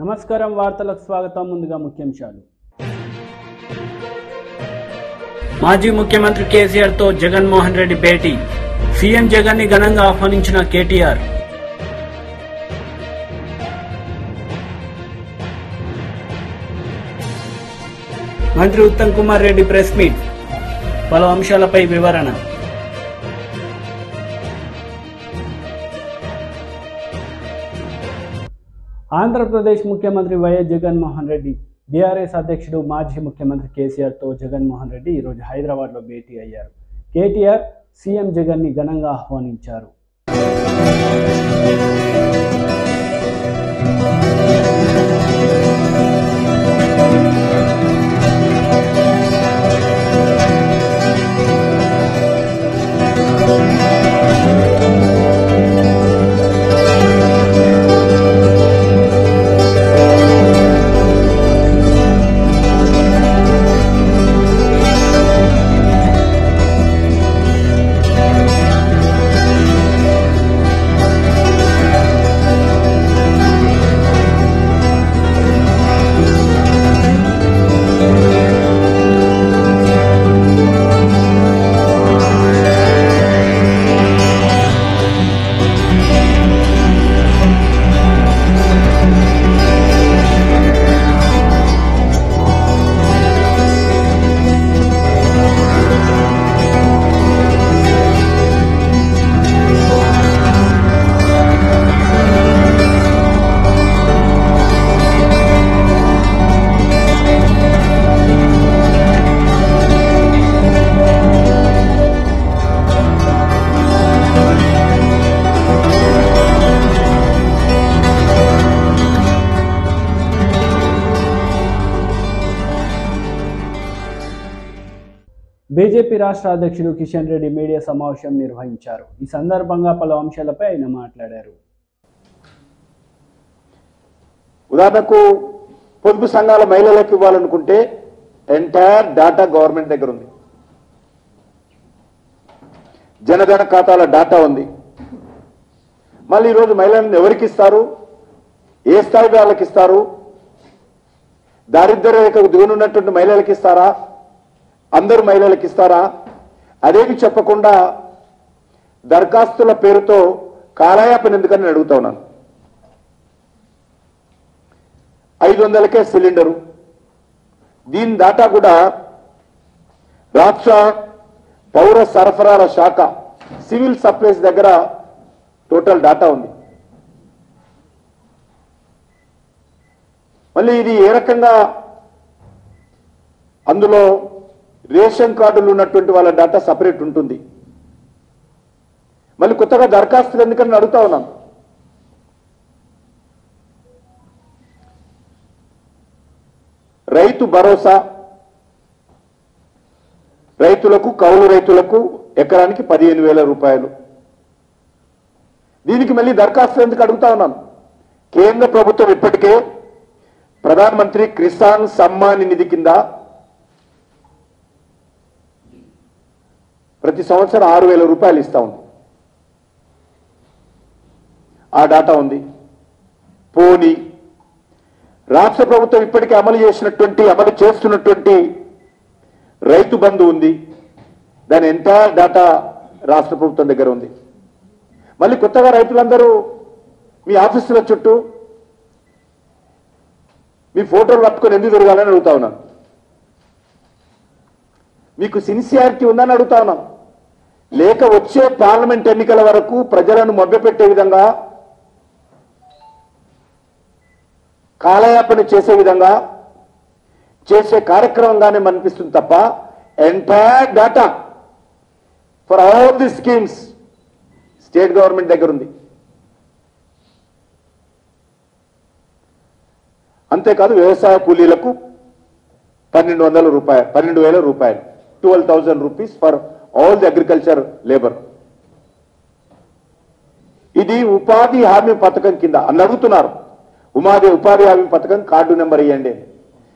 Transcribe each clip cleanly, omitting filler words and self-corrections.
నమస్కారం వార్తలకు స్వాగతం ముందుగా ముఖ్యాంశాలు మాజీ ముఖ్యమంత్రి కేసీఆర్ తో జగన్మోహన్ రెడ్డి భేటీ సీఎం జగన్ ని ఘనంగా ఆహ్వానించిన కేటీఆర్ మంత్రి ఉత్తమ్ కుమార్ రెడ్డి ప్రెస్ మీట్ పలు అంశాలపై వివరణ ఆంధ్రప్రదేశ్ ముఖ్యమంత్రి వైఎస్ జగన్మోహన్ రెడ్డి బీఆర్ఎస్ అధ్యక్షుడు మాజీ ముఖ్యమంత్రి కేసీఆర్ తో జగన్మోహన్ రెడ్డి ఈరోజు హైదరాబాద్లో భేటీ అయ్యారు. కేటీఆర్ సీఎం జగన్ ని ఘనంగా ఆహ్వానించారు. బీజేపీ రాష్ట్ర అధ్యక్షుడు కిషన్ రెడ్డి మీడియా సమావేశం నిర్వహించారు. ఈ సందర్భంగా పలు అంశాలపై ఆయన మాట్లాడారు. ఉదాహరణకు పొదుపు సంఘాల మహిళలకు ఇవ్వాలనుకుంటే ఎంటైర్ డాటా గవర్నమెంట్ దగ్గర ఉంది. జనధన ఖాతాల డాటా ఉంది. మళ్ళీ ఈరోజు మహిళలను ఎవరికి ఇస్తారు, ఏ స్థాయి వాళ్ళకి ఇస్తారు, దారిద్ర్య రేఖకు దిగునున్నటువంటి మహిళలకు ఇస్తారా, అందరూ మహిళలకు ఇస్తారా, అదేమి చెప్పకుండా దరఖాస్తుల పేరుతో కాలయాపన ఎందుకని అడుగుతా ఉన్నాను. 500కే సిలిండరు. దీని డాటా కూడా రాష్ట్ర పౌర సరఫరాల శాఖ సివిల్ సప్లైస్ దగ్గర టోటల్ డాటా ఉంది. మళ్ళీ ఇది ఏ రకంగా అందులో రేషన్ కార్డులు ఉన్నటువంటి వాళ్ళ డాటా సపరేట్ ఉంటుంది. మళ్ళీ కొత్తగా దరఖాస్తులు ఎందుకని అడుగుతా ఉన్నాం. రైతు భరోసా రైతులకు, కౌలు రైతులకు ఎకరానికి 15,000 రూపాయలు. దీనికి మళ్ళీ దరఖాస్తులు ఎందుకు అడుగుతా ఉన్నాం. కేంద్ర ప్రభుత్వం ఇప్పటికే ప్రధానమంత్రి కిసాన్ సమ్మాన్ నిధి కింద ప్రతి సంవత్సరం 6,000 రూపాయలు ఇస్తా ఉంది. ఆ డాటా ఉంది. పోనీ రాష్ట్ర ప్రభుత్వం ఇప్పటికే అమలు చేస్తున్నటువంటి రైతు బంధు ఉంది. దాని ఎంటైర్ డాటా రాష్ట్ర ప్రభుత్వం దగ్గర ఉంది. మళ్ళీ కొత్తగా రైతులందరూ మీ ఆఫీసుల చుట్టూ మీ ఫోటోలు పట్టుకొని ఎందుకు తిరగాలని అడుగుతా ఉన్నాను. మీకు సిన్సియారిటీ ఉందని అడుగుతా ఉన్నాం. లేక వచ్చే పార్లమెంట్ ఎన్నికల వరకు ప్రజలను మభ్యపెట్టే విధంగా, కాలయాపన చేసే విధంగా చేసే కార్యక్రమంగానే అనిపిస్తుంది తప్ప entire data for all the schemes state government దగ్గర ఉంది. అంతేకాదు వ్యవసాయ కూలీలకు 1,200 రూపాయలు, 12,000 రూపాయలు, 12,000 rupees for all the agriculture labour. ఇది ఉపాధి హామీ పథకం కింద అని అడుగుతున్నారు. ఉపాధి హామీ పథకం కార్డు నెంబర్ ఇవ్వండి.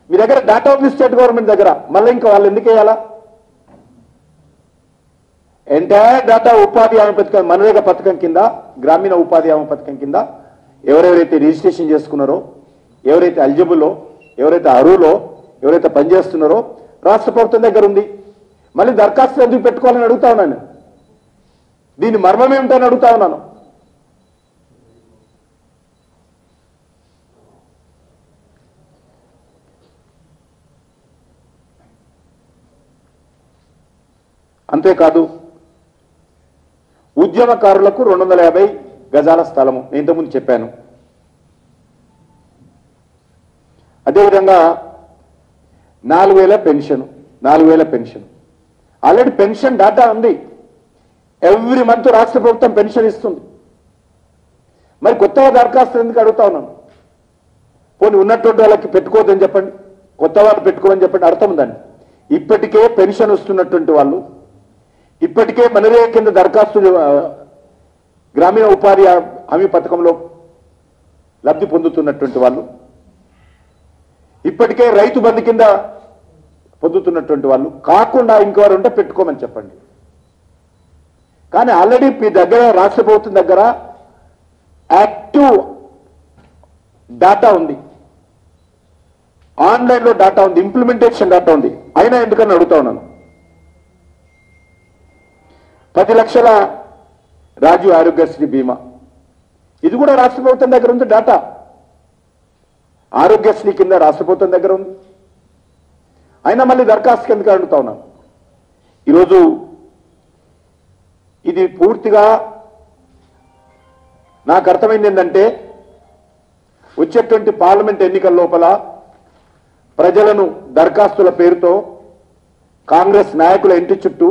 మీ దగ్గర డాటా ఉంది స్టేట్ గవర్నమెంట్ దగ్గర. మళ్ళీ ఇంకా వాళ్ళు ఎందుకు వేయాలా? ఎంటైర్ డాటా ఉపాధి హామీ పథకం, మనరేగా పథకం కింద, గ్రామీణ ఉపాధి హామీ పథకం కింద ఎవరెవరైతే రిజిస్ట్రేషన్ చేసుకున్నారో ఎవరైతే ఎలిజిబుల్లో, ఎవరైతే అర్హులో, ఎవరైతే పనిచేస్తున్నారో రాష్ట్ర ప్రభుత్వం దగ్గర ఉంది. మళ్ళీ దరఖాస్తు ఎందుకు పెట్టుకోవాలని అడుగుతా ఉన్నాను. దీని మర్మం ఏమిటని అడుగుతా ఉన్నాను. అంతేకాదు ఉద్యమకారులకు 250 గజాల స్థలము నేను ఇంతకుముందు చెప్పాను. అదేవిధంగా 4000 pension, 4000 pension already pension data ఉంది. ఎవ్రీ మంత్ రాష్ట్ర ప్రభుత్వం పెన్షన్ ఇస్తుంది. మరి కొత్తగా దరఖాస్తు ఎందుకు అడుగుతా ఉన్నాను. పోనీ ఉన్నటువంటి వాళ్ళకి పెట్టుకోవద్దని చెప్పండి, కొత్త వాళ్ళు పెట్టుకోమని చెప్పండి, అర్థం ఉందండి. ఇప్పటికే పెన్షన్ వస్తున్నటువంటి వాళ్ళు, ఇప్పటికే మనరేగా కింద దరఖాస్తు గ్రామీణ ఉపాధి హామీ పథకంలో లబ్ధి పొందుతున్నటువంటి వాళ్ళు, ఇప్పటికే రైతు బంధు కింద పొందుతున్నటువంటి వాళ్ళు కాకుండా ఇంకెవరు ఉంటే పెట్టుకోమని చెప్పండి. కానీ ఆల్రెడీ మీ దగ్గర రాష్ట్ర ప్రభుత్వం దగ్గర యాక్టివ్ డాటా ఉంది, ఆన్లైన్లో డాటా ఉంది, ఇంప్లిమెంటేషన్ డాటా ఉంది. అయినా ఎందుకని అడుగుతా ఉన్నాను. 10 లక్షల రాజీవ్ ఆరోగ్యశ్రీ బీమా, ఇది కూడా రాష్ట్ర ప్రభుత్వం దగ్గర ఉంది డాటా. ఆరోగ్యశ్రీ కింద రాష్ట్ర ప్రభుత్వం దగ్గర ఉంది. అయినా మళ్ళీ దరఖాస్తు ఎందుకు అడుగుతా ఉన్నాను. ఈరోజు ఇది పూర్తిగా నాకు అర్థమైంది ఏంటంటే, వచ్చేటువంటి పార్లమెంట్ ఎన్నికల లోపల ప్రజలను దరఖాస్తుల పేరుతో కాంగ్రెస్ నాయకుల ఇంటి చుట్టూ,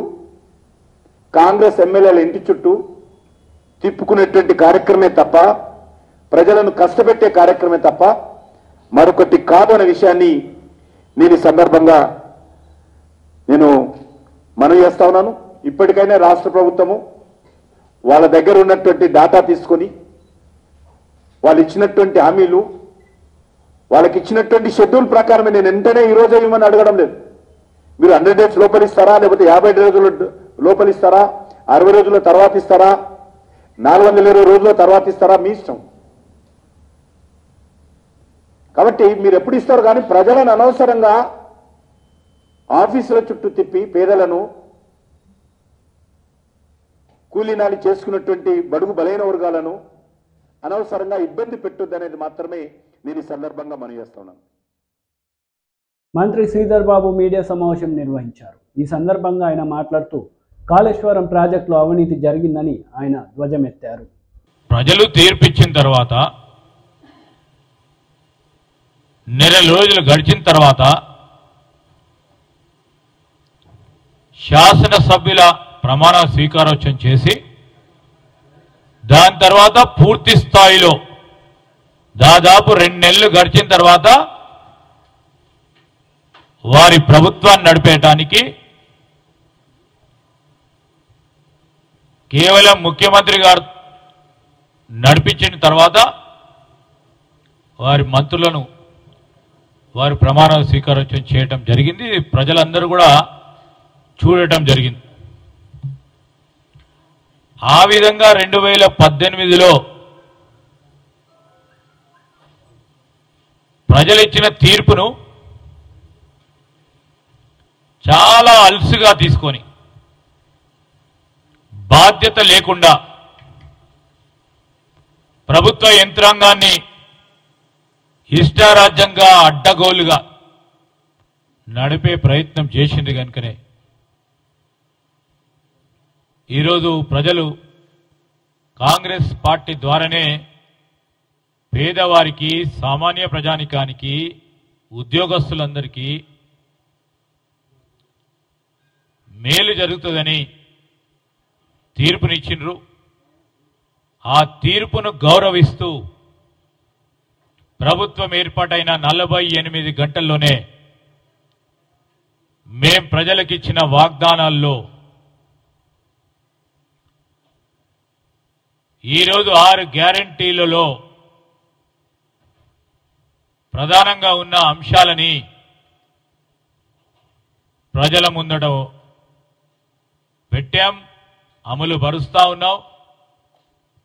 కాంగ్రెస్ ఎమ్మెల్యేల ఇంటి చుట్టూ తిప్పుకునేటువంటి కార్యక్రమే తప్ప, ప్రజలను కష్టపెట్టే కార్యక్రమే తప్ప మరొకటి కాదు అనే విషయాన్ని నేను ఈ సందర్భంగా మనవి చేస్తా ఉన్నాను. ఇప్పటికైనా రాష్ట్ర ప్రభుత్వము వాళ్ళ దగ్గర ఉన్నటువంటి డాటా తీసుకొని, వాళ్ళు ఇచ్చినటువంటి హామీలు, వాళ్ళకి ఇచ్చినటువంటి షెడ్యూల్ ప్రకారమే నేను వెంటనే ఈరోజే ఇవ్వమని అడగడం లేదు. మీరు 100 డేస్ లోపలిస్తారా, లేకపోతే 50 రోజుల లోపలిస్తారా, 60 రోజుల తర్వాత ఇస్తారా, 420 రోజుల తర్వాత ఇస్తారా, మీ ఇష్టం. కాబట్టి మీరు ఎప్పుడు ఇస్తారు. కానీ ప్రజలను అనవసరంగా ఆఫీసుల చుట్టూ తిప్పి పేదలను కూలీనాలి చేసుకున్నటువంటి బడుగు బలైన వర్గాలను అనవసరంగా ఇబ్బంది పెట్టొద్దనేది మాత్రమే నేను ఈ సందర్భంగా మనవి చేస్తున్నాను. మంత్రి శ్రీధర్ బాబు మీడియా సమావేశం నిర్వహించారు. ఈ సందర్భంగా ఆయన మాట్లాడుతూ కాళేశ్వరం ప్రాజెక్టులో అవినీతి జరిగిందని ఆయన ధ్వజమెత్తారు. ప్రజలు తీర్పిచ్చిన తర్వాత నెల రోజులు గడిచిన తర్వాత శాసనసభ్యుల ప్రమాణ స్వీకారోత్సవం చేసి, దాని తర్వాత పూర్తి స్థాయిలో దాదాపు 2 నెలలు గడిచిన తర్వాత వారి ప్రభుత్వాన్ని నడిపేయటానికి కేవలం ముఖ్యమంత్రి గారు నడిపించిన తర్వాత వారి మంత్రులను వారి ప్రమాణ స్వీకారోత్సవం చేయటం జరిగింది. ప్రజలందరూ కూడా చూడటం జరిగింది. ఆ విధంగా 2018లో ప్రజలు ఇచ్చిన తీర్పును చాలా అలసుగా తీసుకొని, బాధ్యత లేకుండా ప్రభుత్వ యంత్రాంగాన్ని ఇష్టారాజ్యంగా అడ్డగోలుగా నడిపే ప్రయత్నం చేసింది కనుకనే ఈరోజు ప్రజలు కాంగ్రెస్ పార్టీ ద్వారానే పేదవారికి, సామాన్య ప్రజానికానికి, ఉద్యోగస్తులందరికీ మేలు జరుగుతుందని తీర్పునిచ్చిండ్రు. ఆ తీర్పును గౌరవిస్తూ ప్రభుత్వం ఏర్పాటైన 48 గంటల్లోనే మేం ప్రజలకిచ్చిన వాగ్దానాల్లో ఈరోజు 6 గ్యారంటీలలో ప్రధానంగా ఉన్న అంశాలని ప్రజల ముందట పెట్టాం, అమలు పరుస్తా ఉన్నాం.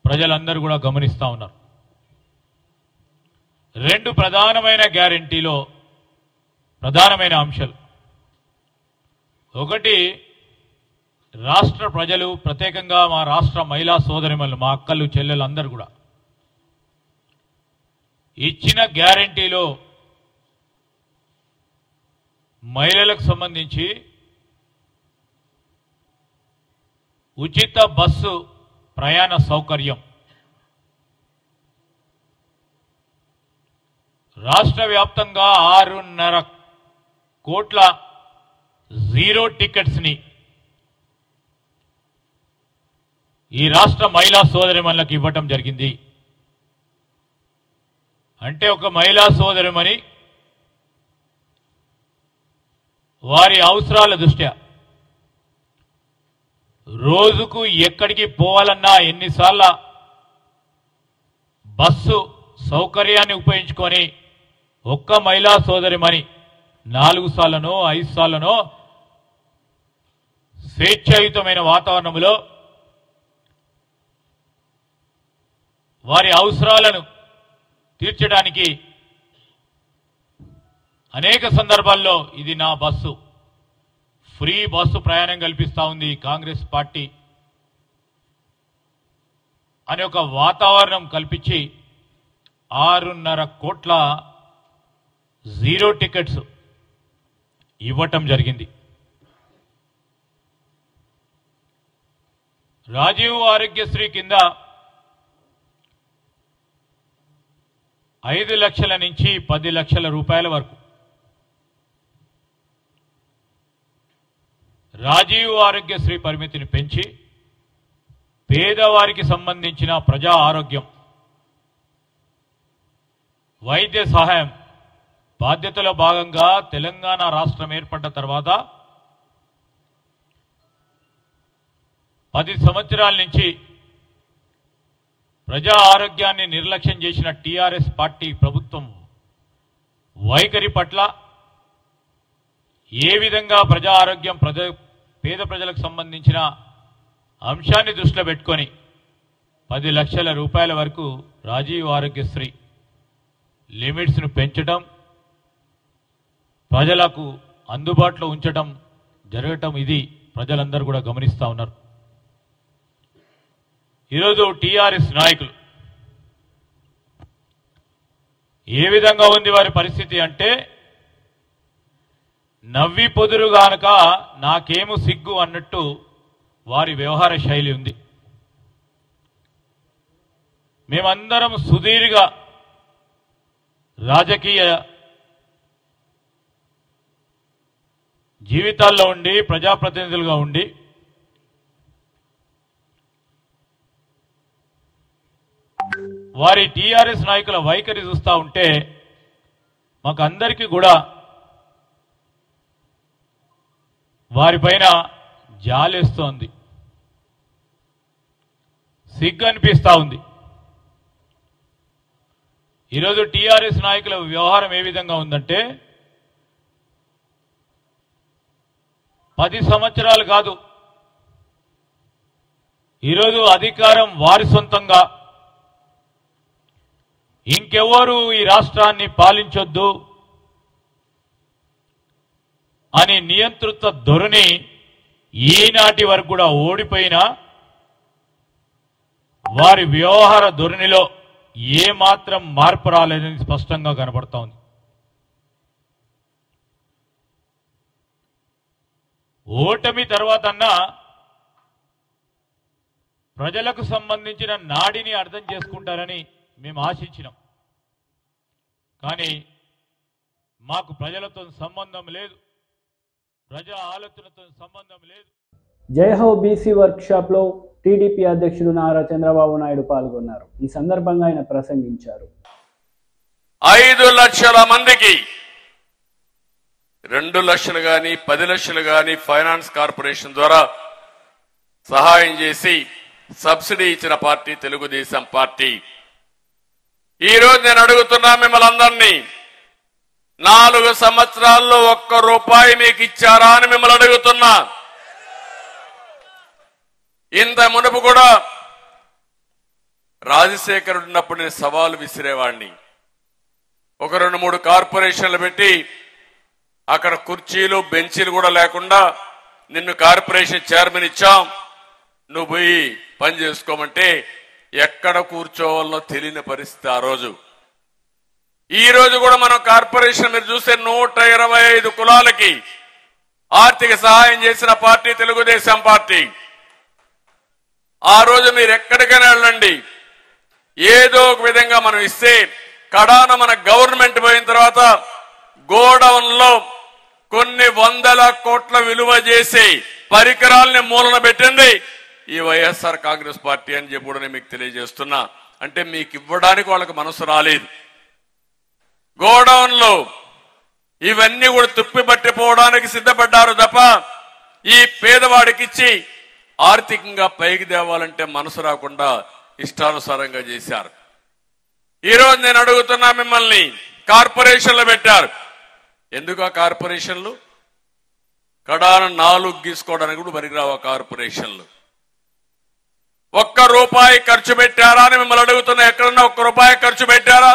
ప్రజలందరూ కూడా గమనిస్తా ఉన్నారు. రెండు ప్రధానమైన గ్యారెంటీలో ప్రధానమైన అంశాలు. ఒకటి, రాష్ట్ర ప్రజలు, ప్రత్యేకంగా మా రాష్ట్ర మహిళా సోదరిమణులు, మా అక్కలు చెల్లెలు అందరూ కూడా ఇచ్చిన గ్యారెంటీలో మహిళలకు సంబంధించి ఉచిత బస్సు ప్రయాణ సౌకర్యం, రాష్ట్ర వ్యాప్తంగా 6.5 కోట్ల జీరో టికెట్స్ ని ఈ రాష్ట్ర మహిళా సోదరిమణులకు ఇవ్వటం జరిగింది. అంటే ఒక మహిళా సోదరిమణి వారి అవసరాల దృష్ట్యా రోజుకు ఎక్కడికి పోవాలన్నా, ఎన్నిసార్లు బస్సు సౌకర్యాన్ని ఉపయోగించుకొని ఒక్క మహిళా సోదరిమణి 4 సార్లనో 5 సార్లనో స్వేచ్ఛాయుతమైన వాతావరణంలో వారి అవసరాలను తీర్చడానికి అనేక సందర్భాల్లో ఇది నా బస్సు, ఫ్రీ బస్సు ప్రయాణం కల్పిస్తా ఉంది కాంగ్రెస్ పార్టీ అనే ఒక వాతావరణం కల్పించి 6.5 కోట్ల జీరో టికెట్స్ ఇవ్వటం జరిగింది. రాజీవ్ ఆరోగ్యశ్రీ కింద 5 లక్షల నుంచి 10 లక్షల రూపాయల వరకు రాజీవ్ ఆరోగ్యశ్రీ పరిమితిని పెంచి పేదవారికి సంబంధించిన ప్రజా ఆరోగ్యం, వైద్య సహాయం బాధ్యతలో భాగంగా తెలంగాణ రాష్ట్రం ఏర్పడ్డ తర్వాత 10 సంవత్సరాల నుంచి ప్రజా ఆరోగ్యాన్ని నిర్లక్ష్యం చేసిన టీఆర్ఎస్ పార్టీ ప్రభుత్వం వైఖరి పట్ల ఏ విధంగా ప్రజా ఆరోగ్యం, పేద ప్రజలకు సంబంధించిన అంశాన్ని దృష్టిలో పెట్టుకొని 10 లక్షల రూపాయల వరకు రాజీవ్ ఆరోగ్యశ్రీ లిమిట్స్ను పెంచడం, ప్రజలకు అందుబాటులో ఉంచడం జరగటం, ఇది ప్రజలందరూ కూడా గమనిస్తా ఉన్నారు. ఈరోజు టీఆర్ఎస్ నాయకులు ఏ విధంగా ఉంది వారి పరిస్థితి అంటే, నవ్వి పొదురు గానక నాకేము సిగ్గు అన్నట్టు వారి వ్యవహార శైలి ఉంది. మేమందరం సుదీర్ఘ రాజకీయ జీవితాల్లో ఉండి, ప్రజాప్రతినిధులుగా ఉండి వారి టీఆర్ఎస్ నాయకుల వైఖరి చూస్తూ ఉంటే మాకు అందరికీ కూడా వారిపైన జాలేస్తోంది, సిగ్గు అనిపిస్తూ ఉంది. ఈరోజు టీఆర్ఎస్ నాయకుల వ్యవహారం ఏ విధంగా ఉందంటే, 10 సంవత్సరాలు కాదు, ఈరోజు అధికారం వారి సొంతంగా, ఇంకెవరు ఈ రాష్ట్రాన్ని పాలించొద్దు అని నియంతృత్వ ధోరణి ఈనాటి వరకు కూడా ఓడిపోయినా వారి వ్యవహార ధోరణిలో ఏమాత్రం మార్పు రాలేదని స్పష్టంగా కనబడతా ఉంది. ఓటమి తర్వాతన్నా ప్రజలకు సంబంధించిన నాడిని అర్థం చేసుకుంటారని మేము ఆశించినాం. కానీ మాకు ప్రజలతో సంబంధం లేదు, ప్రజా ఆలోచనతో సంబంధం లేదు. జయహో బీసీ వర్క్షాప్లో టీడీపీ అధ్యక్షుడు నారా చంద్రబాబు నాయుడు పాల్గొన్నారు. ఈ సందర్భంగా ఆయన ప్రసంగించారు. 5 లక్షల మందికి 2 లక్షలు గాని 10 లక్షలు గాని ఫైనాన్స్ కార్పొరేషన్ ద్వారా సహాయం చేసి సబ్సిడీ ఇచ్చిన పార్టీ తెలుగుదేశం పార్టీ. ఈ రోజు నేను అడుగుతున్నా మిమ్మల్ని అందరినీ, 4 సంవత్సరాల్లో 1 రూపాయి మీకు ఇచ్చారా అని మిమ్మల్ని అడుగుతున్నా. ఇంత మునుపు కూడా రాజశేఖరుడు ఉన్నప్పుడు నేను సవాలు విసిరేవాడిని. ఒక 2-3 కార్పొరేషన్లు పెట్టి అక్కడ కుర్చీలు బెంచీలు కూడా లేకుండా నిన్ను కార్పొరేషన్ చైర్మన్ ఇచ్చాం, నువ్వు పోయి పని చేసుకోమంటే ఎక్కడ కూర్చోవాలో తెలియని పరిస్థితి ఆ రోజు. ఈ రోజు కూడా మనం కార్పొరేషన్ మీరు చూస్తే 125 కులాలకి ఆర్థిక సహాయం చేసిన పార్టీ తెలుగుదేశం పార్టీ. ఆ రోజు మీరు ఎక్కడికైనా వెళ్ళండి, ఏదో ఒక విధంగా మనం ఇస్తే కడాన మన గవర్నమెంట్ పోయిన తర్వాత గోడౌన్ లో కొన్ని 100 కోట్ల విలువ చేసి పరికరాలని మూలన పెట్టింది ఈ వైఎస్ఆర్ కాంగ్రెస్ పార్టీ అని చెప్పి కూడా నేను మీకు తెలియజేస్తున్నా. అంటే మీకు ఇవ్వడానికి వాళ్ళకి మనసు రాలేదు. గోడౌన్ లో ఇవన్నీ కూడా తుప్పి పట్టిపోవడానికి సిద్ధపడ్డారు తప్ప ఈ పేదవాడికి ఇచ్చి ఆర్థికంగా పైకి తేవాలంటే మనసు రాకుండా ఇష్టానుసారంగా చేశారు. ఈరోజు నేను అడుగుతున్నా మిమ్మల్ని, కార్పొరేషన్లు పెట్టారు. ఎందుకు ఆ కార్పొరేషన్లు? కడాన 4 గీసుకోవడానికి కూడా పనికిరావు కార్పొరేషన్లు. 1 రూపాయి ఖర్చు పెట్టారా అని మిమ్మల్ని అడుగుతున్నా. ఎక్కడన్నా 1 రూపాయి ఖర్చు పెట్టారా?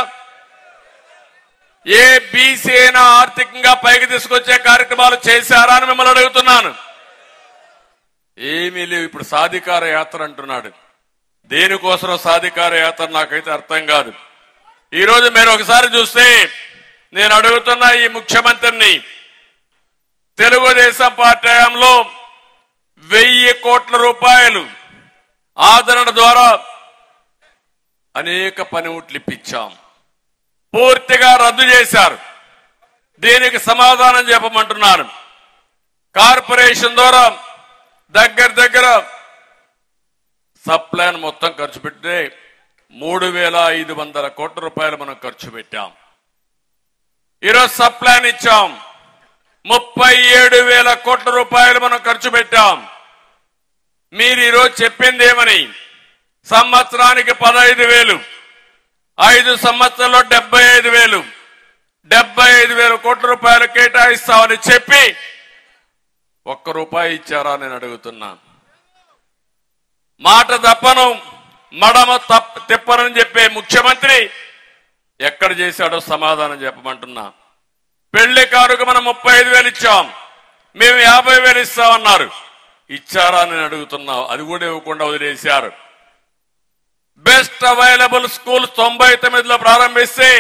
ఏ బీసీ అయినా ఆర్థికంగా పైకి తీసుకొచ్చే కార్యక్రమాలు చేశారా అని మిమ్మల్ని అడుగుతున్నాను. ఏమీ లేవు. ఇప్పుడు సాధికార యాత్ర అంటున్నాడు. దేనికోసం సాధికార యాత్ర నాకైతే అర్థం కాదు. ఈ రోజు మీరు ఒకసారి చూస్తే నేను అడుగుతున్నా ఈ ముఖ్యమంత్రిని, తెలుగుదేశం పార్టీ హయాంలో 1000 కోట్ల రూపాయలు ఆదరణ ద్వారా అనేక పనిముట్లు ఇప్పించాం, పూర్తిగా రద్దు చేశారు. దీనికి సమాధానం చెప్పమంటున్నాను. కార్పొరేషన్ ద్వారా దగ్గర సప్లైన్ మొత్తం ఖర్చు పెడితే 3500 కోట్ల రూపాయలు మనం ఖర్చు పెట్టాం. ఈరోజు సప్లైన్ ఇచ్చాం, 37,000 కోట్ల రూపాయలు మనం ఖర్చు పెట్టాం. మీరు ఈరోజు చెప్పింది ఏమని? సంవత్సరానికి 15,000, 5 సంవత్సరాల్లో 75,000, 75,000 కోట్ల రూపాయలు కేటాయిస్తామని చెప్పి 1 రూపాయి ఇచ్చారా నేను అడుగుతున్నాను. మాట తప్పను, మడమ తిప్పనని చెప్పే ముఖ్యమంత్రి ఎక్కడ చేశాడో సమాధానం చెప్పమంటున్నా. పెళ్లి కారుకు మనం 35,000 ఇచ్చాం, మేము 50,000 ఇస్తామన్నారు. ఇచ్చారా నేను అడుగుతున్నా. అది కూడా ఇవ్వకుండా వదిలేశారు. బెస్ట్ అవైలబుల్ స్కూల్ 99లో ప్రారంభిస్తే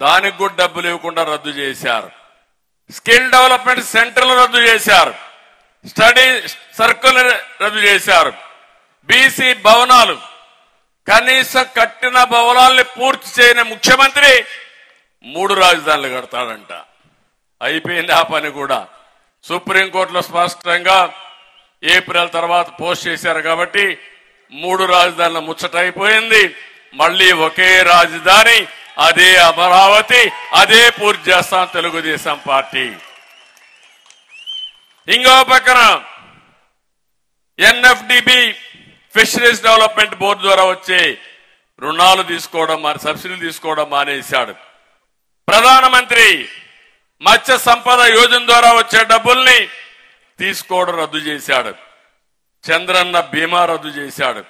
దానికి కూడా డబ్బులు ఇవ్వకుండా రద్దు చేశారు. స్కిల్ డెవలప్మెంట్ సెంటర్లు రద్దు చేశారు, స్టడీ సర్కిల్ రద్దు చేశారు. బీసీ భవనాలు కనీసం కట్టిన భవనాల్ని పూర్తి చేయని ముఖ్యమంత్రి 3 రాజధానులు కడతాడంట. అయిపోయింది ఆ పని కూడా. సుప్రీంకోర్టులో స్పష్టంగా ఏప్రిల్ తర్వాత పోస్ట్ చేశారు కాబట్టి 3 రాజధానుల ముచ్చట అయిపోయింది. మళ్ళీ ఒకే రాజధాని, అదే అమరావతి, అదే పూర్తి చేస్తాం తెలుగుదేశం పార్టీ. ఇంకో పక్కన ఎన్ఎఫ్డిబి ఫిషరీస్ డెవలప్మెంట్ బోర్డు ద్వారా వచ్చే రుణాలు తీసుకోవడం, సబ్సిడీలు తీసుకోవడం మానేశాడు. ప్రధానమంత్రి మత్స్య సంపద యోజన ద్వారా వచ్చే డబ్బుల్ని తీసుకోవడం రద్దు చేశాడు. చంద్రన్న బీమా రద్దు చేశాడు.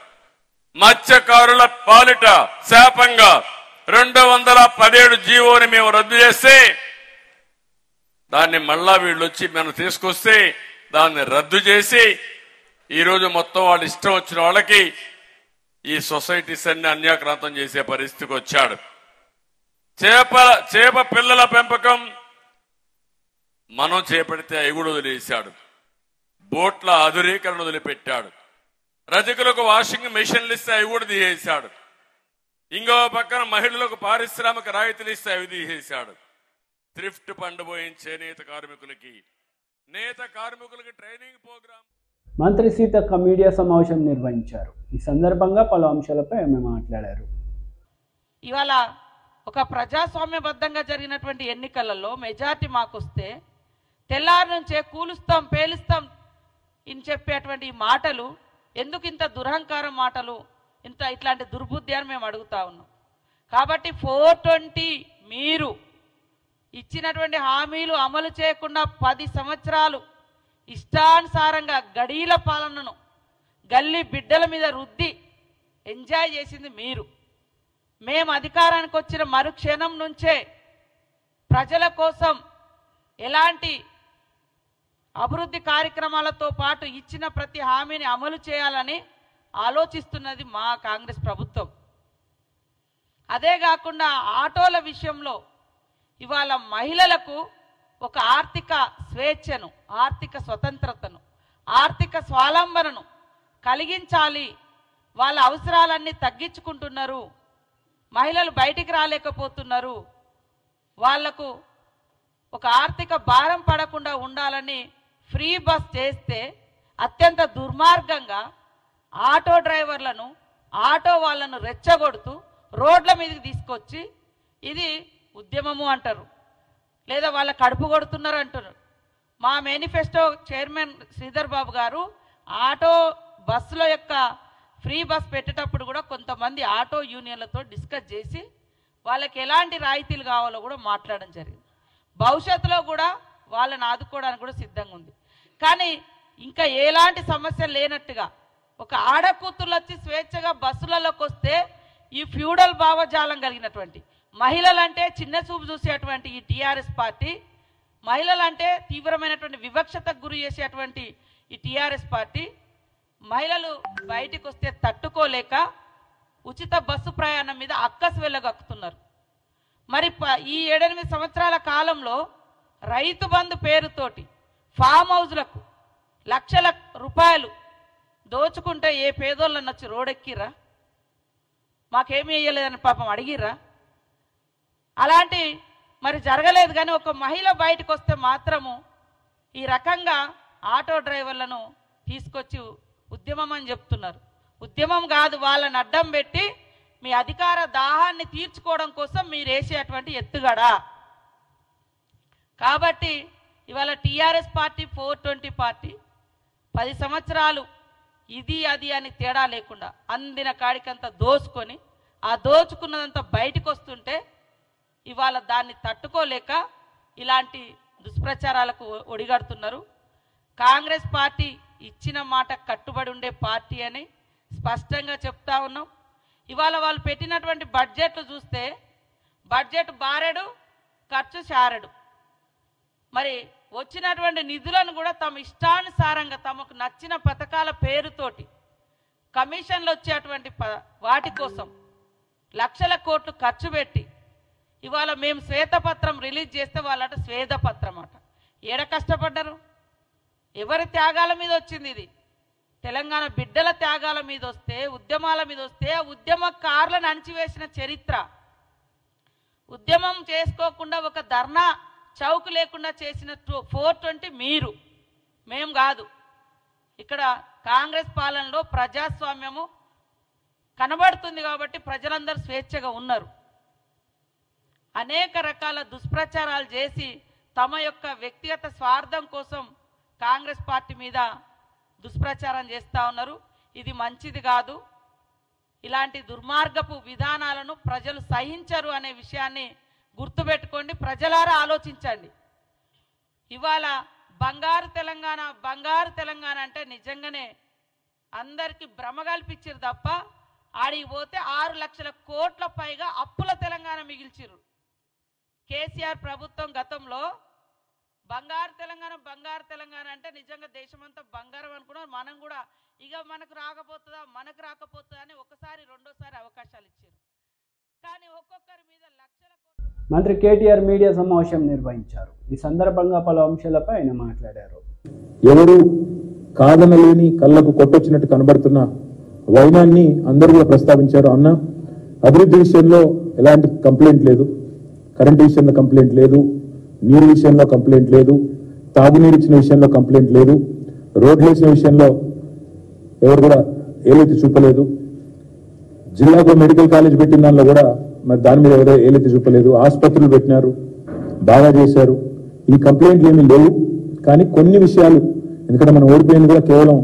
మత్స్యకారుల పాలిట శాపంగా 217 జీవోని మేము రద్దు చేస్తే దాన్ని మళ్ళా వీళ్ళు వచ్చి మనం తీసుకొస్తే దాన్ని రద్దు చేసి ఈరోజు మొత్తం వాళ్ళు ఇష్టం వచ్చిన వాళ్ళకి ఈ సొసైటీస్ అన్ని అన్యాక్రాంతం చేసే పరిస్థితికి వచ్చాడు. చేప పిల్లల పెంపకం మనం చేపడితే అవి కూడా వదిలేశాడు. బోట్ల ఆధునీకరణ వదిలిపెట్టాడు. రజకులకు వాషింగ్ మెషిన్లు ఇస్తే అవి కూడా తీసేశాడు. ఇంకో పక్కన మహిళలకు పారిశ్రామిక రాయితీలు ఇస్తే అవి తీసేశాడు. థ్రిఫ్ట్ ఫండ్ పోయించే నేత కార్మికులకి ట్రైనింగ్ ప్రోగ్రామ్. మంత్రి సీతక్క మీడియా సమావేశం నిర్వహించారు. ఈ సందర్భంగా పలు అంశాలపై ఆమె మాట్లాడారు. ఇవాళ ఒక ప్రజాస్వామ్యబద్ధంగా జరిగినటువంటి ఎన్నికలలో మెజార్టీ మాకొస్తే తెల్లారి నుంచే కూలుస్తాం పేలుస్తాం అని చెప్పేటువంటి మాటలు ఎందుకు ఇంత దురహంకారం మాటలు, ఇట్లాంటి దుర్బుద్ధి అని మేము అడుగుతా ఉన్నాం. కాబట్టి 420 మీరు ఇచ్చినటువంటి హామీలు అమలు చేయకుండా 10 సంవత్సరాలు ఇష్టానుసారంగా గడీల పాలనను గల్లీ బిడ్డల మీద రుద్ది ఎంజాయ్ చేసింది మీరు. మేము అధికారానికి వచ్చిన మరుక్షణం నుంచే ప్రజల కోసం ఎలాంటి అభివృద్ధి కార్యక్రమాలతో పాటు ఇచ్చిన ప్రతి హామీని అమలు చేయాలని ఆలోచిస్తున్నది మా కాంగ్రెస్ ప్రభుత్వం. అదే కాకుండా ఆటోల విషయంలో ఇవాళ మహిళలకు ఒక ఆర్థిక స్వేచ్ఛను, ఆర్థిక స్వతంత్రతను, ఆర్థిక స్వావలంబనను కలిగించాలి. వాళ్ళ అవసరాలన్నీ తగ్గించుకుంటున్నారు, మహిళలు బయటికి రాలేకపోతున్నారు, వాళ్లకు ఒక ఆర్థిక భారం పడకుండా ఉండాలని ఫ్రీ బస్ చేస్తే అత్యంత దుర్మార్గంగా ఆటో డ్రైవర్లను, ఆటో వాళ్ళను రెచ్చగొడుతూ రోడ్ల మీదకి తీసుకొచ్చి ఇది ఉద్యమము అంటారు, లేదా వాళ్ళ కడుపు కొడుతున్నారు అంటారు. మా మేనిఫెస్టో చైర్మన్ శ్రీధర్ బాబు గారు ఆటో బస్సుల యొక్క ఫ్రీ బస్ పెట్టేటప్పుడు కూడా కొంతమంది ఆటో యూనియన్లతో డిస్కస్ చేసి వాళ్ళకి ఎలాంటి రాయితీలు కావాలో కూడా మాట్లాడడం జరిగింది. భవిష్యత్తులో కూడా వాళ్ళని ఆదుకోవడానికి కూడా సిద్ధంగా ఉంది. కానీ ఇంకా ఎలాంటి సమస్య లేనట్టుగా ఒక ఆడకూతుర్లు వచ్చి స్వేచ్ఛగా బస్సులలోకి వస్తే ఈ ఫ్యూడల్ భావజాలం కలిగినటువంటి మహిళలంటే చిన్న చూపు చూసేటువంటి ఈ టీఆర్ఎస్ పార్టీ, మహిళలంటే తీవ్రమైనటువంటి వివక్షతకు గురి చేసేటువంటి ఈ టీఆర్ఎస్ పార్టీ మహిళలు బయటికి వస్తే తట్టుకోలేక ఉచిత బస్సు ప్రయాణం మీద అక్కసు వెళ్ళగక్కుతున్నారు. మరి ఈ 7-8 సంవత్సరాల కాలంలో రైతు బంధు పేరుతోటి ఫామ్ హౌజ్లకు లక్షల రూపాయలు దోచుకుంటే ఏ పేదోళ్ళని వచ్చి రోడెక్కిర్రా? మాకేమీ వేయలేదని పాపం అడిగిర్రా? అలాంటి మరి జరగలేదు. కానీ ఒక మహిళ బయటకు వస్తే మాత్రము ఈ రకంగా ఆటో డ్రైవర్లను తీసుకొచ్చి ఉద్యమం అని చెప్తున్నారు. ఉద్యమం కాదు, వాళ్ళని అడ్డం పెట్టి మీ అధికార దాహాన్ని తీర్చుకోవడం కోసం మీరు వేసేటువంటి ఎత్తుగడ. కాబట్టి ఇవాళ టీఆర్ఎస్ పార్టీ 420 పార్టీ 10 సంవత్సరాలు ఇది అది అని తేడా లేకుండా అందిన కాడికంతా దోచుకొని ఆ దోచుకున్నదంతా బయటకు వస్తుంటే ఇవాళ దాన్ని తట్టుకోలేక ఇలాంటి దుష్ప్రచారాలకు ఒడిగడుతున్నారు. కాంగ్రెస్ పార్టీ ఇచ్చిన మాట కట్టుబడి ఉండే పార్టీ అని స్పష్టంగా చెప్తా ఉన్నాం. ఇవాళ వాళ్ళు పెట్టినటువంటి బడ్జెట్లు చూస్తే బడ్జెట్ బారెడు, ఖర్చు శారెడు. మరి వచ్చినటువంటి నిధులను కూడా తమ ఇష్టానుసారంగా తమకు నచ్చిన పథకాల పేరుతోటి కమిషన్లు వచ్చేటువంటి వాటి కోసం లక్షల కోట్లు ఖర్చు పెట్టి ఇవాళ మేము శ్వేతపత్రం రిలీజ్ చేస్తే వాళ్ళట శ్వేతపత్రం అట. ఏడ కష్టపడ్డారు? ఎవరి త్యాగాల మీద వచ్చింది ఇది? తెలంగాణ బిడ్డల త్యాగాల మీద వస్తే, ఉద్యమాల మీద వస్తే ఉద్యమకారులను అణిచివేసిన చరిత్ర. ఉద్యమం చేసుకోకుండా ఒక ధర్నా చౌక్ లేకుండా చేసిన 420 మీరు, మేము కాదు. ఇక్కడ కాంగ్రెస్ పాలనలో ప్రజాస్వామ్యము కనబడుతుంది కాబట్టి ప్రజలందరూ స్వేచ్ఛగా ఉన్నారు. అనేక రకాల దుష్ప్రచారాలు చేసి తమ యొక్క వ్యక్తిగత స్వార్థం కోసం కాంగ్రెస్ పార్టీ మీద దుష్ప్రచారం చేస్తూ ఉన్నారు. ఇది మంచిది కాదు. ఇలాంటి దుర్మార్గపు విధానాలను ప్రజలు సహించరు అనే విషయాన్ని గుర్తుపెట్టుకోండి. ప్రజలారా ఆలోచించండి. ఇవాళ బంగారు తెలంగాణ, బంగారు తెలంగాణ అంటే నిజంగానే అందరికీ భ్రమ కల్పించారు తప్ప ఆడికి పోతే 6 లక్షల కోట్ల పైగా అప్పుల తెలంగాణ మిగిల్చిరు. కేసీఆర్ ప్రభుత్వం గతంలో బంగారు తెలంగాణ, బంగారు తెలంగాణ అంటే నిజంగా దేశమంతా బంగారం అనుకున్నాం. మనం కూడా ఇక మనకు రాకపోతుందా అని ఒకసారి రెండోసారి అవకాశాలు ఇచ్చారు. కానీ ఒక్కొక్కరి మీద లక్షల కోట్లు. మంత్రి కేటీఆర్ మీడియా సమావేశం నిర్వహించారు. ఈ సందర్భంగా పలు అంశాలపై ఆయన మాట్లాడారు. ఎవరు కాదనలేని కళ్ళకు కొట్టొచ్చినట్టు కనబడుతున్న వైనాన్ని అందరూ కూడా ప్రస్తావించారు. అన్న అభివృద్ధి విషయంలో ఎలాంటి కంప్లైంట్ లేదు, కరెంటు విషయంలో కంప్లైంట్ లేదు, నీరు విషయంలో కంప్లైంట్ లేదు, తాగునీరు ఇచ్చిన విషయంలో కంప్లైంట్ లేదు, రోడ్లు వేసిన విషయంలో ఎవరు కూడా ఏలెత్తి చూపలేదు, జిల్లాకు మెడికల్ కాలేజ్ పెట్టిన దానిలో కూడా మరి దాని మీద ఎవరో ఏలెత్తి చూపలేదు, ఆసుపత్రులు పెట్టినారు, బాగా చేశారు. ఈ కంప్లైంట్లు ఏమీ లేవు. కానీ కొన్ని విషయాలు, ఎందుకంటే మనం ఓడిపోయింది కూడా కేవలం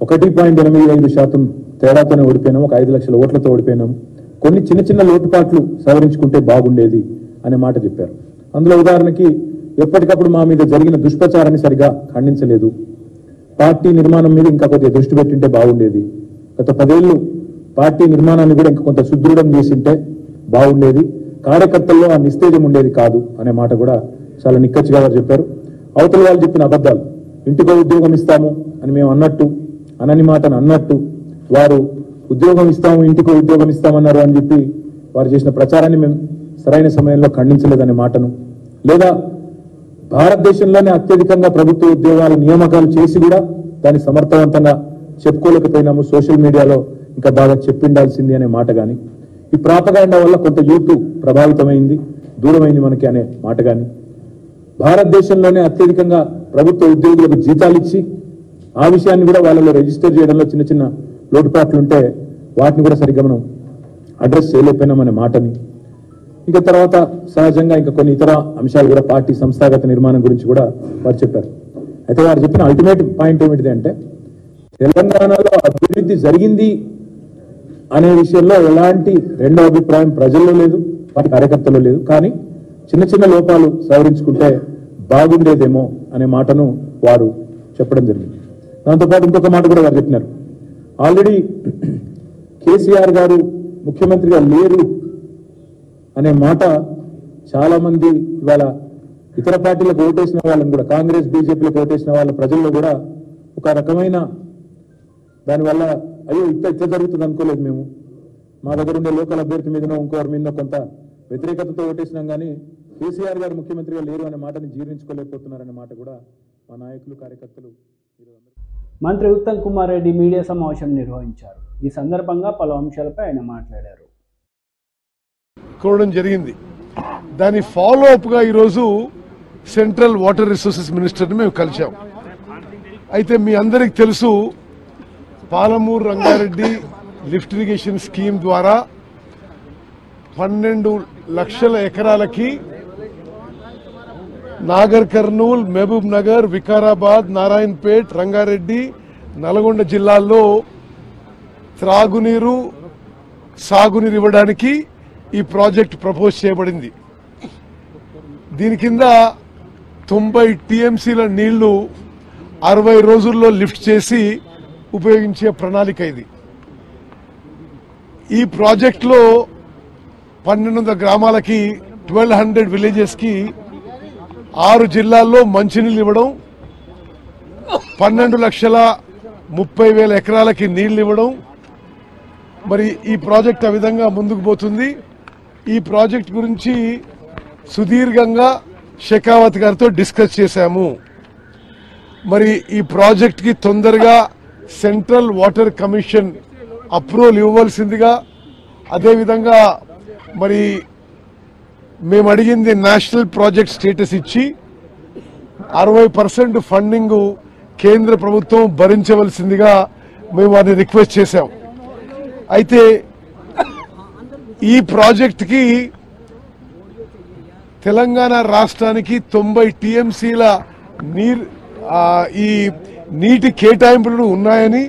1.85% తేడాతోనే ఓడిపోయినాం, ఒక 5 లక్షల ఓట్లతో ఓడిపోయినాం. కొన్ని చిన్న చిన్న లోటుపాట్లు సవరించుకుంటే బాగుండేది అనే మాట చెప్పారు. అందులో ఉదాహరణకి ఎప్పటికప్పుడు మా మీద జరిగిన దుష్ప్రచారాన్ని సరిగా ఖండించలేదు. పార్టీ నిర్మాణం మీద ఇంకా కొద్దిగా దృష్టి పెట్టింటే బాగుండేది. గత 10 ఏళ్ళు పార్టీ నిర్మాణాన్ని కూడా ఇంకా కొంత సుదృఢం చేసింటే బాగుండేది, కార్యకర్తల్లో ఆ నిస్తేజం ఉండేది కాదు అనే మాట కూడా చాలా నిక్కచ్చిగా వారు చెప్పారు. అవతల వాళ్ళు చెప్పిన అబద్ధాలు, ఇంటికో ఉద్యోగం ఇస్తాము అని మేము అన్నట్టు, అనని మాటను అన్నట్టు వారు ఉద్యోగం ఇస్తాము ఇంటికో ఉద్యోగం ఇస్తామన్నారు అని చెప్పి వారు చేసిన ప్రచారాన్ని మేము సరైన సమయంలో ఖండించలేదనే మాటను, లేదా భారతదేశంలోనే అత్యధికంగా ప్రభుత్వ ఉద్యోగాల నియామకాలు చేసి కూడా దాన్ని సమర్థవంతంగా చెప్పుకోలేకపోయినాము, సోషల్ మీడియాలో ఇంకా బాగా చెప్పిండాల్సింది అనే మాట కానీ, ఈ ప్రాపగాండా వల్ల కొంత యూత్ ప్రభావితమైంది, దూరమైంది మనకి అనే మాట కానీ, భారతదేశంలోనే అత్యధికంగా ప్రభుత్వ ఉద్యోగులకు జీతాలు ఇచ్చి ఆ విషయాన్ని కూడా వాళ్ళలో రిజిస్టర్ చేయడంలో చిన్న చిన్న లోటుపాట్లు ఉంటే వాటిని కూడా సరిగ్గా మనం అడ్రస్ చేయలేకపోయినామనే మాటని, ఇక తర్వాత సహజంగా ఇంకా కొన్ని ఇతర అంశాలు కూడా పార్టీ సంస్థాగత నిర్మాణం గురించి కూడా వారు చెప్పారు. అయితే వారు చెప్పిన అల్టిమేట్ పాయింట్ ఏమిటి అంటే తెలంగాణలో అభివృద్ధి జరిగింది అనే విషయంలో ఎలాంటి రెండో అభిప్రాయం ప్రజల్లో లేదు, పార్టీ కార్యకర్తల్లో లేదు. కానీ చిన్న చిన్న లోపాలు సవరించుకుంటే బాగుండేదేమో అనే మాటను వారు చెప్పడం జరిగింది. దాంతోపాటు ఇంకొక మాట కూడా వారు చెప్పినారు, ఆల్రెడీ కేసీఆర్ గారు ముఖ్యమంత్రిగా లేరు అనే మాట చాలా మంది ఇవాళ ఇతర పార్టీలకు ఓటేసిన వాళ్ళని కూడా, కాంగ్రెస్ బీజేపీలకు ఓటేసిన వాళ్ళ ప్రజల్లో కూడా ఒక రకమైన దానివల్ల అయ్యో ఇట్లా జరుగుతుంది అనుకోలేదు, మేము మా దగ్గర ఉండే లోకల్ అభ్యర్థి మీదనో ఇంకోరి మీద కొంత వ్యతిరేకతతో ఓటేసినాం, కానీ కేసీఆర్ గారు ముఖ్యమంత్రిగా లేరు అనే మాటని జీర్ణించుకోలేకపోతున్నారనే మాట కూడా మా నాయకులు కార్యకర్తలు. మంత్రి ఉత్తమ్ కుమార్ రెడ్డి మీడియా సమావేశం నిర్వహించారు. ఈ సందర్భంగా పలు అంశాలపై ఆయన మాట్లాడారు. కోరడం జరిగింది. దాని ఫాలో అప్గా ఈరోజు సెంట్రల్ వాటర్ రిసోర్సెస్ మినిస్టర్ని మేము కలిసాం. అయితే మీ అందరికి తెలుసు, Palamuru Rangareddy lift irrigation scheme ద్వారా 12 లక్షల ఎకరాలకి నాగర్ కర్నూల్, మహబూబ్ నగర్, వికారాబాద్, నారాయణపేట్, రంగారెడ్డి, నల్గొండ జిల్లాల్లో త్రాగునీరు, సాగునీరు ఇవ్వడానికి ఈ ప్రాజెక్ట్ ప్రపోజ్ చేయబడింది. దీని కింద 90 టీఎంసీల నీళ్లు 60 రోజుల్లో లిఫ్ట్ చేసి ఉపయోగించే ప్రణాళిక ఇది. ఈ ప్రాజెక్టులో 1200 గ్రామాలకి 1200 విలేజెస్కి 6 జిల్లాల్లో మంచినీళ్ళు ఇవ్వడం, 12,30,000 ఎకరాలకి నీళ్లు ఇవ్వడం. మరి ఈ ప్రాజెక్ట్ ఆ విధంగా ముందుకు పోతుంది. ఈ ప్రాజెక్ట్ గురించి సుదీర్ఘంగా షెకావత్ గారితో డిస్కస్ చేశాము. మరి ఈ ప్రాజెక్ట్కి తొందరగా సెంట్రల్ వాటర్ కమిషన్ అప్రూవల్ ఇవ్వవలసిందిగా, అదేవిధంగా మరి మేము అడిగింది నేషనల్ ప్రాజెక్ట్ స్టేటస్ ఇచ్చి 60% ఫండింగ్ కేంద్ర ప్రభుత్వం భరించవలసిందిగా మేము వారిని రిక్వెస్ట్ చేశాం. అయితే ఈ ప్రాజెక్ట్కి తెలంగాణ రాష్ట్రానికి 90 టీఎంసీల ఈ నీటి కేటాయింపులు ఉన్నాయని,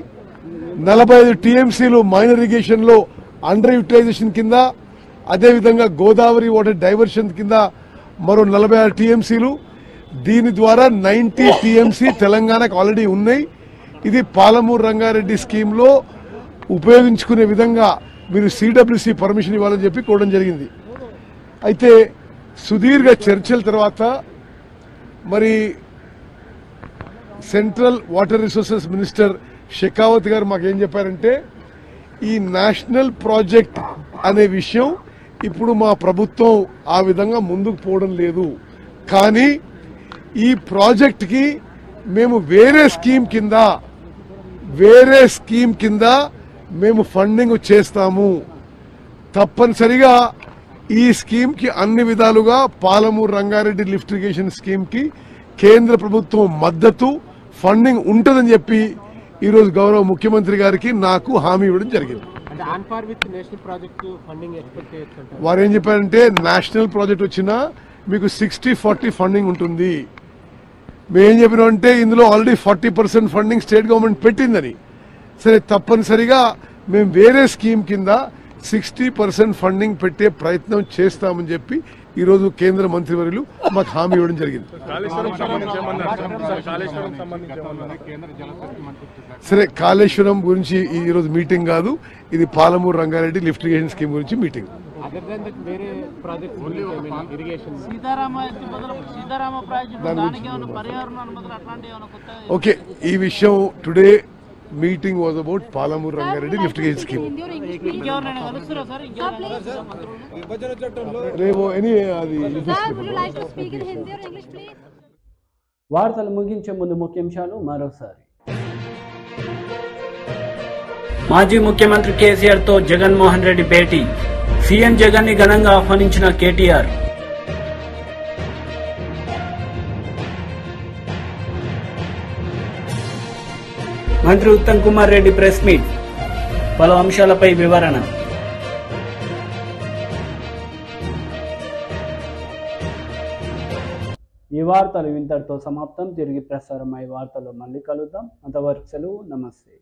45 టీఎంసీలు మైనర్ ఇరిగేషన్లో అండర్ యూటిలైజేషన్ కింద, అదేవిధంగా గోదావరి వాటర్ డైవర్షన్ కింద మరో 46 టీఎంసీలు, దీని ద్వారా 90 టీఎంసీ తెలంగాణకు ఆల్రెడీ ఉన్నాయి. ఇది పాలమూరు రంగారెడ్డి స్కీమ్లో ఉపయోగించుకునే విధంగా మీరు సిడబ్ల్యూసీ పర్మిషన్ ఇవ్వాలని చెప్పి కోరడం జరిగింది. అయితే సుదీర్ఘ చర్చల తర్వాత మరి central water resources minister Shekhawat గారు మాకేం చెప్పారంటే, ఈ నేషనల్ ప్రాజెక్ట్ అనే విషయం ఇప్పుడు మా ప్రభుత్వం ఆ విధంగా ముందుకు పోవడం లేదు, కానీ ఈ ప్రాజెక్ట్కి మేము వేరే స్కీమ్ కింద మేము ఫండింగ్ చేస్తాము. తప్పనిసరిగా ఈ స్కీమ్కి అన్ని విధాలుగా పాలమూరు రంగారెడ్డి లిఫ్ట్ ఇరిగేషన్ స్కీమ్కి కేంద్ర ప్రభుత్వం మద్దతు, ఫండింగ్ ఉంటుందని చెప్పి ఈరోజు గౌరవ ముఖ్యమంత్రి గారికి నాకు హామీ ఇవ్వడం జరిగింది. వారు ఏం చెప్పారంటే, నేషనల్ ప్రాజెక్ట్ వచ్చినా మీకు 60-40 ఫండింగ్ ఉంటుంది. మేమేం చెప్పినామంటే, ఇందులో ఆల్రెడీ 40% ఫండింగ్ స్టేట్ గవర్నమెంట్ పెట్టిందని. సరే, తప్పనిసరిగా మేము వేరే స్కీమ్ కింద 60% ఫండింగ్ పెట్టే ప్రయత్నం చేస్తామని చెప్పి ఈరోజు కేంద్ర మంత్రివర్యులు మాకు హామీ ఇవ్వడం జరిగింది. సరే, కాళేశ్వరం గురించి ఈరోజు మీటింగ్ కాదు, ఇది Palamuru Rangareddy lift irrigation scheme గురించి మీటింగ్. ఓకే, ఈ విషయం today meeting was about Palamuru Rangareddy lift irrigation scheme. వార్తలు ముగించే ముందు ముఖ్యాంశాలు మరోసారి. మాజీ ముఖ్యమంత్రి కేసీఆర్ తో జగన్మోహన్ రెడ్డి భేటీ, సీఎం జగన్ ని ఘనంగా ఆహ్వానించిన కేటీఆర్. మంత్రి ఉత్తమ్ కుమార్ రెడ్డి ప్రెస్ మీట్, పలు అంశాలపై వివరణ. ఈ వార్తలు ఇంతటితో సమాప్తం. తిరిగి ప్రసారమై వార్తలు మళ్ళీ కలుద్దాం. అంతవరకు సెలవు. నమస్తే.